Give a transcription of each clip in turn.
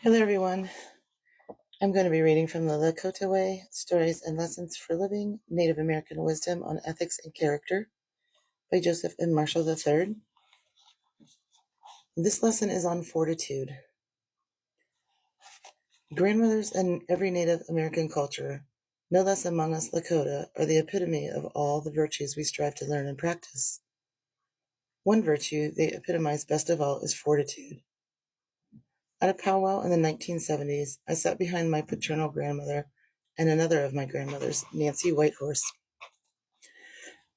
Hello, everyone. I'm going to be reading from the Lakota Way, Stories and Lessons for Living, Native American Wisdom on Ethics and Character by Joseph M. Marshall III. This lesson is on fortitude. Grandmothers in every Native American culture, no less among us Lakota, are the epitome of all the virtues we strive to learn and practice. One virtue they epitomize best of all is fortitude. At a powwow in the 1970s, I sat behind my paternal grandmother and another of my grandmothers, Nancy Whitehorse.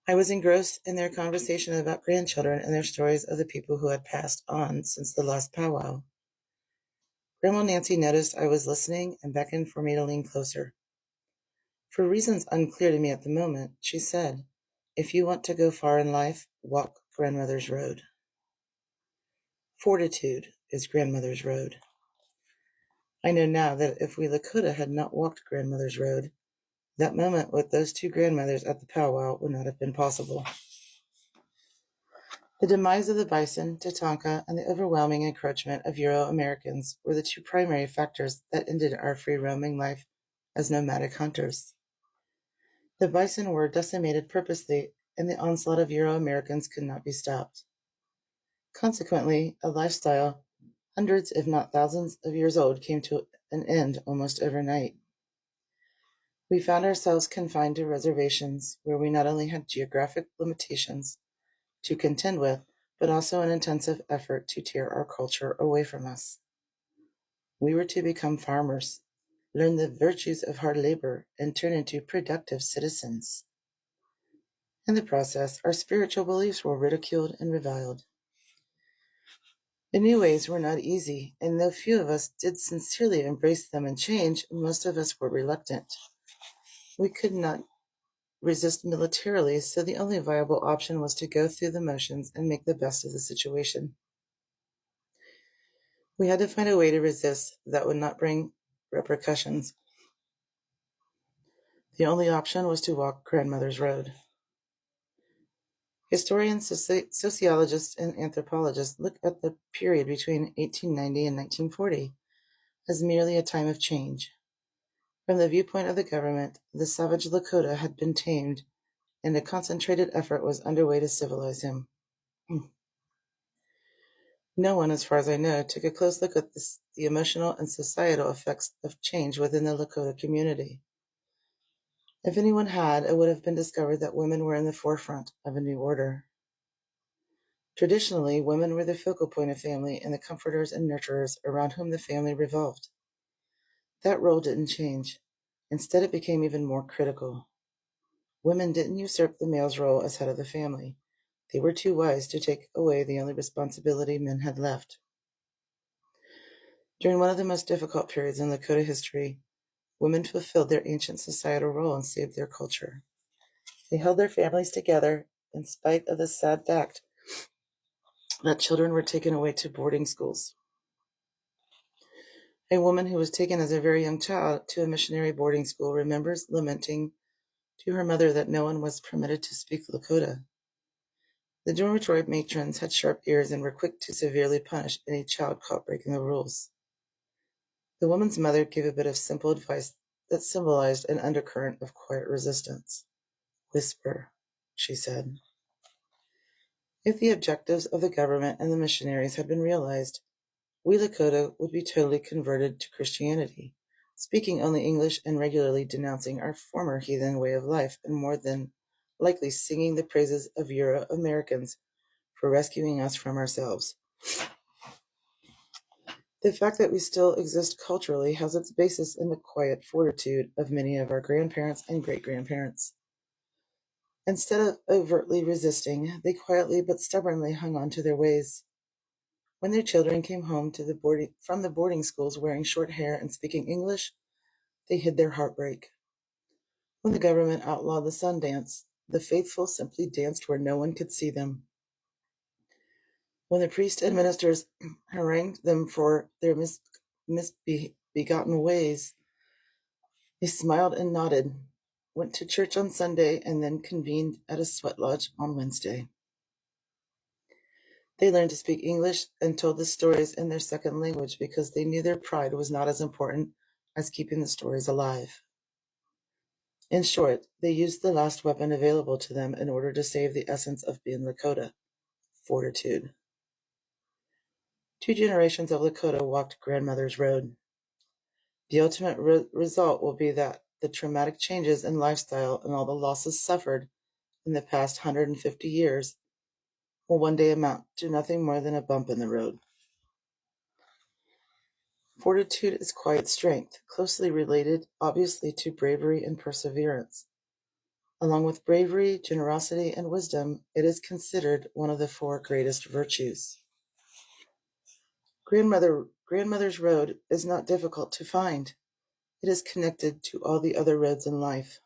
I was engrossed in their conversation about grandchildren and their stories of the people who had passed on since the last powwow. Grandma Nancy noticed I was listening and beckoned for me to lean closer. For reasons unclear to me at the moment, she said, "If you want to go far in life, walk Grandmother's Road." Fortitude is Grandmother's Road. I know now that if we Lakota had not walked Grandmother's Road, that moment with those two grandmothers at the powwow would not have been possible. The demise of the bison, Tatanka, and the overwhelming encroachment of Euro-Americans were the two primary factors that ended our free-roaming life as nomadic hunters. The bison were decimated purposely, and the onslaught of Euro-Americans could not be stopped. Consequently, a lifestyle hundreds, if not thousands, of years old came to an end almost overnight. We found ourselves confined to reservations where we not only had geographic limitations to contend with, but also an intensive effort to tear our culture away from us. We were to become farmers, learn the virtues of hard labor, and turn into productive citizens. In the process, our spiritual beliefs were ridiculed and reviled. The new ways were not easy, and though few of us did sincerely embrace them and change, most of us were reluctant. We could not resist militarily, so the only viable option was to go through the motions and make the best of the situation. We had to find a way to resist that would not bring repercussions. The only option was to walk Grandmother's Road. Historians, sociologists, and anthropologists look at the period between 1890 and 1940 as merely a time of change. From the viewpoint of the government, the savage Lakota had been tamed, and a concentrated effort was underway to civilize him. No one, as far as I know, took a close look at the emotional and societal effects of change within the Lakota community. If anyone had, it would have been discovered that women were in the forefront of a new order. Traditionally, women were the focal point of family and the comforters and nurturers around whom the family revolved. That role didn't change. Instead, it became even more critical. Women didn't usurp the male's role as head of the family. They were too wise to take away the only responsibility men had left. During one of the most difficult periods in Lakota history, women fulfilled their ancient societal role and saved their culture. They held their families together in spite of the sad fact that children were taken away to boarding schools. A woman who was taken as a very young child to a missionary boarding school remembers lamenting to her mother that no one was permitted to speak Lakota. The dormitory matrons had sharp ears and were quick to severely punish any child caught breaking the rules. The woman's mother gave a bit of simple advice that symbolized an undercurrent of quiet resistance. "Whisper," she said. If the objectives of the government and the missionaries had been realized, we Lakota would be totally converted to Christianity, speaking only English and regularly denouncing our former heathen way of life, and more than likely singing the praises of Euro-Americans for rescuing us from ourselves. The fact that we still exist culturally has its basis in the quiet fortitude of many of our grandparents and great-grandparents. Instead of overtly resisting, they quietly but stubbornly hung on to their ways. When their children came home from the boarding schools wearing short hair and speaking English, they hid their heartbreak. When the government outlawed the sun dance, the faithful simply danced where no one could see them. When the priests and ministers harangued them for their misbegotten ways, they smiled and nodded, went to church on Sunday, and then convened at a sweat lodge on Wednesday. They learned to speak English and told the stories in their second language because they knew their pride was not as important as keeping the stories alive. In short, they used the last weapon available to them in order to save the essence of being Lakota: fortitude. 2 generations of Lakota walked Grandmother's Road. The ultimate result will be that the traumatic changes in lifestyle and all the losses suffered in the past 150 years will one day amount to nothing more than a bump in the road. Fortitude is quiet strength, closely related, obviously, to bravery and perseverance. Along with bravery, generosity, and wisdom, it is considered one of the 4 greatest virtues. Grandmother's Road is not difficult to find. It is connected to all the other roads in life,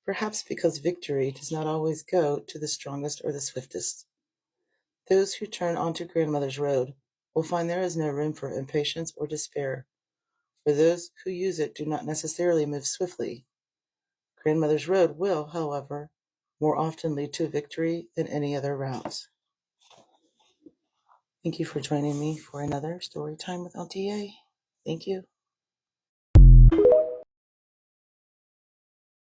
perhaps because victory does not always go to the strongest or the swiftest. Those who turn onto Grandmother's Road will find there is no room for impatience or despair, for those who use it do not necessarily move swiftly. Grandmother's Road will, however, more often lead to victory than any other route. Thank you for joining me for another story time with Auntie A. Thank you.